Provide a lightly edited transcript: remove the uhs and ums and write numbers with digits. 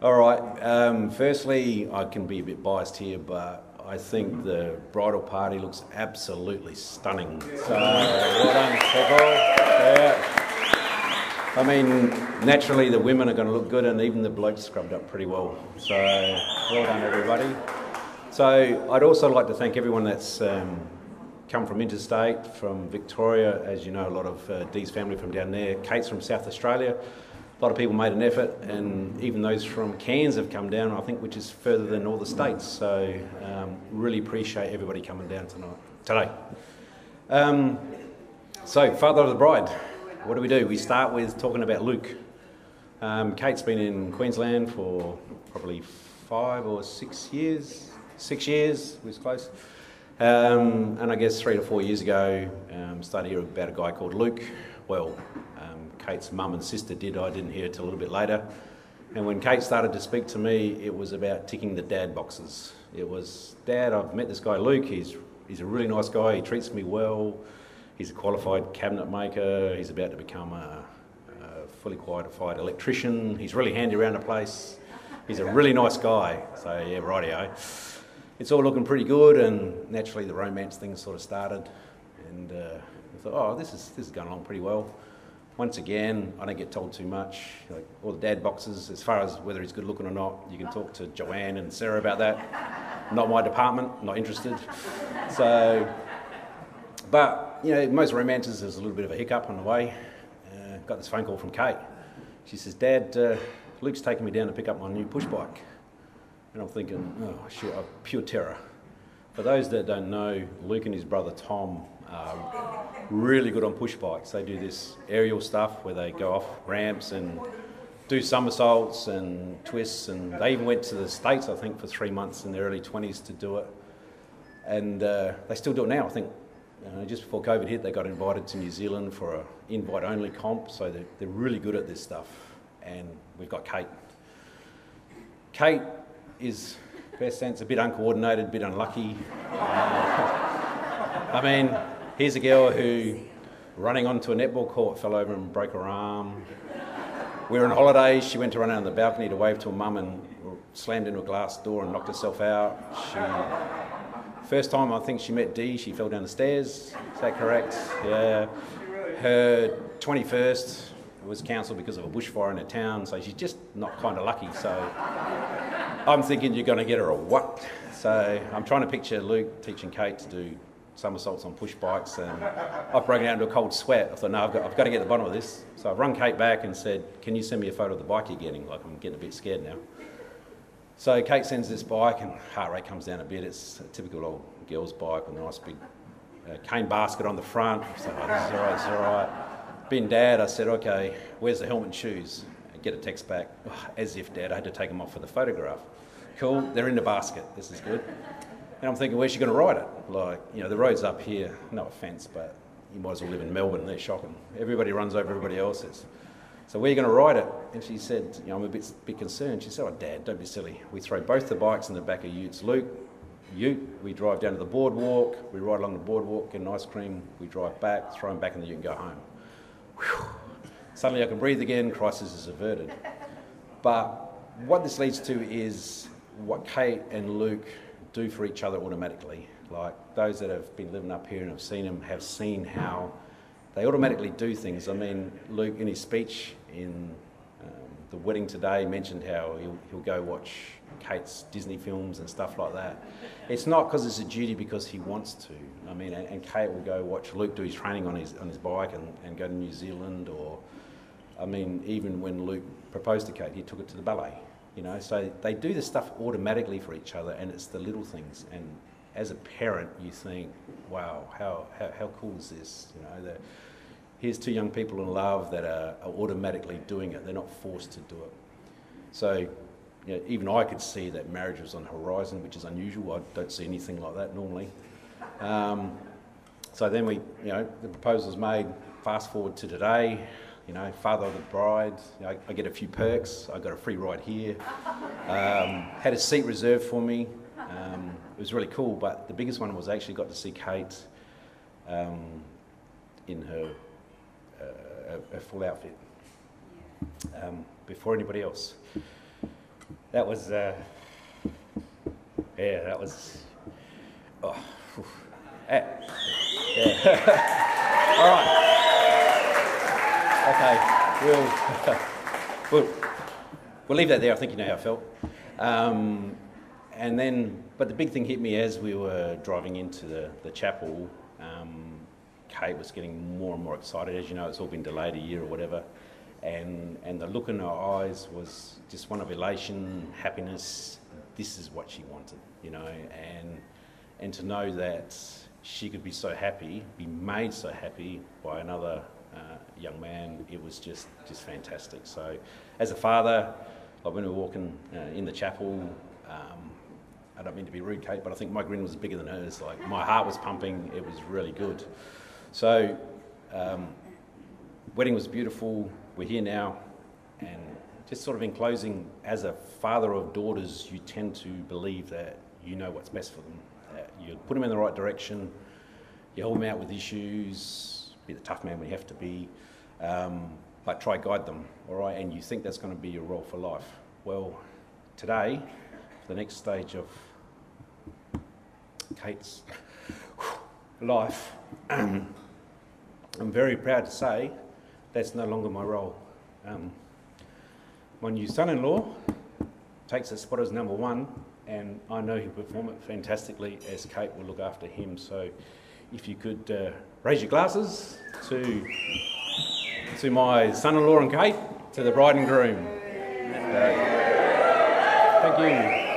All right. Firstly, I can be a bit biased here, but I think the bridal party looks absolutely stunning. So, well done, people. Yeah. I mean, naturally the women are going to look good, and even the blokes scrubbed up pretty well. So, well done, everybody. So, I'd also like to thank everyone that's come from interstate, from Victoria. As you know, a lot of Dee's family from down there. Kate's from South Australia. A lot of people made an effort, and even those from Cairns have come down, I think, which is further than all the states. So really appreciate everybody coming down today. So, father of the bride, what do? We start with talking about Luke. Kate's been in Queensland for probably 5 or 6 years. 6 years, was close. And I guess 3 to 4 years ago, started hearing about a guy called Luke. Well, Kate's mum and sister did. I didn't hear it till a little bit later. And when Kate started to speak to me, it was about ticking the dad boxes. It was, Dad, I've met this guy Luke. He's a really nice guy. He treats me well. He's a qualified cabinet maker. He's about to become a fully qualified electrician. He's really handy around the place. He's a really nice guy. So yeah, rightio. It's all looking pretty good, and naturally the romance thing sort of started. And I thought, oh, this is going along pretty well. Once again, I don't get told too much. Like all the dad boxes, as far as whether he's good looking or not, you can talk to Joanne and Sarah about that. Not my department, not interested. So, but, you know, most romances, there's a little bit of a hiccup on the way. Got this phone call from Kate. She says, Dad, Luke's taking me down to pick up my new push bike. And I'm thinking, oh, shit, pure terror. For those that don't know, Luke and his brother Tom are really good on push bikes. They do this aerial stuff where they go off ramps and do somersaults and twists, and they even went to the States, I think, for 3 months in their early 20s to do it. And they still do it now. I think just before COVID hit, they got invited to New Zealand for an invite-only comp, so they're really good at this stuff. And we've got Kate. Kate is, best sense, a bit uncoordinated, a bit unlucky. I mean, here's a girl who, running onto a netball court, fell over and broke her arm. We were on holidays. She went to run out on the balcony to wave to her mum and slammed into a glass door and knocked herself out. First time I think she met Dee, she fell down the stairs. Is that correct? Yeah. Her 21st was cancelled because of a bushfire in her town, so she's just not kind of lucky. So I'm thinking, you're going to get her a what? So I'm trying to picture Luke teaching Kate to do somersaults on push bikes, and I've broken out into a cold sweat. I thought, no, I've got to get to the bottom of this. So I've rung Kate back and said, can you send me a photo of the bike you're getting? Like, I'm getting a bit scared now. So Kate sends this bike, and heart rate comes down a bit. It's a typical old girl's bike with a nice big cane basket on the front. I said, oh, this is all right. Being Dad, I said, okay, where's the helmet and shoes? I get a text back, oh, as if, Dad, I had to take them off for the photograph. Cool, they're in the basket, this is good. And I'm thinking, where's she going to ride it? Like, you know, the roads up here, no offence, but you might as well live in Melbourne, they're shocking. Everybody runs over everybody else's. So where are you going to ride it? And she said, you know, I'm a bit concerned. She said, oh, Dad, don't be silly. We throw both the bikes in the back of Utes. Luke, Ute, we drive down to the boardwalk, we ride along the boardwalk, get an ice cream, we drive back, throw them back in the Ute and go home. Whew. Suddenly I can breathe again, crisis is averted. But what this leads to is what Kate and Luke do for each other automatically. Like those that have been living up here and have seen them have seen how they automatically do things. I mean, Luke in his speech in the wedding today mentioned how he'll go watch Kate's Disney films and stuff like that. It's not because it's a duty, because he wants to. I mean, and Kate will go watch Luke do his training on his bike and go to New Zealand, or, I mean, even when Luke proposed to Kate, he took it to the ballet. You know, so they do this stuff automatically for each other, and it's the little things. And as a parent, you think, wow, how cool is this? You know, here's two young people in love that are automatically doing it. They're not forced to do it. So, you know, even I could see that marriage was on the horizon, which is unusual. I don't see anything like that normally. So then the proposal's made. Fast forward to today. You know, father of the bride, you know, I get a few perks. I got a free ride here. Had a seat reserved for me. It was really cool, but the biggest one was I actually got to see Kate in her full outfit before anybody else. that was, yeah, that was, oh, yeah. All right. Okay, we'll leave that there. I think you know how I felt. And then, but the big thing hit me as we were driving into the chapel. Kate was getting more and more excited. As you know, it's all been delayed a year or whatever. And the look in her eyes was just one of elation, happiness. This is what she wanted, you know, and to know that she could be so happy, be made so happy by another young man, it was just fantastic. So as a father, like when we were walking in the chapel, I don't mean to be rude, Kate, but I think my grin was bigger than hers. Like, my heart was pumping. It was really good. So wedding was beautiful. We're here now. And just sort of in closing, as a father of daughters, you tend to believe that you know what's best for them. That you put them in the right direction. You help them out with issues. Be the tough man when you have to be. But try guide them, all right? And you think that's going to be your role for life. Well, today, the next stage of Kate's life, I'm very proud to say that's no longer my role. My new son-in-law takes a spot as number one, and I know he'll perform it fantastically, as Kate will look after him. So if you could raise your glasses to my son-in-law and Kate, to the bride and groom. Thank you.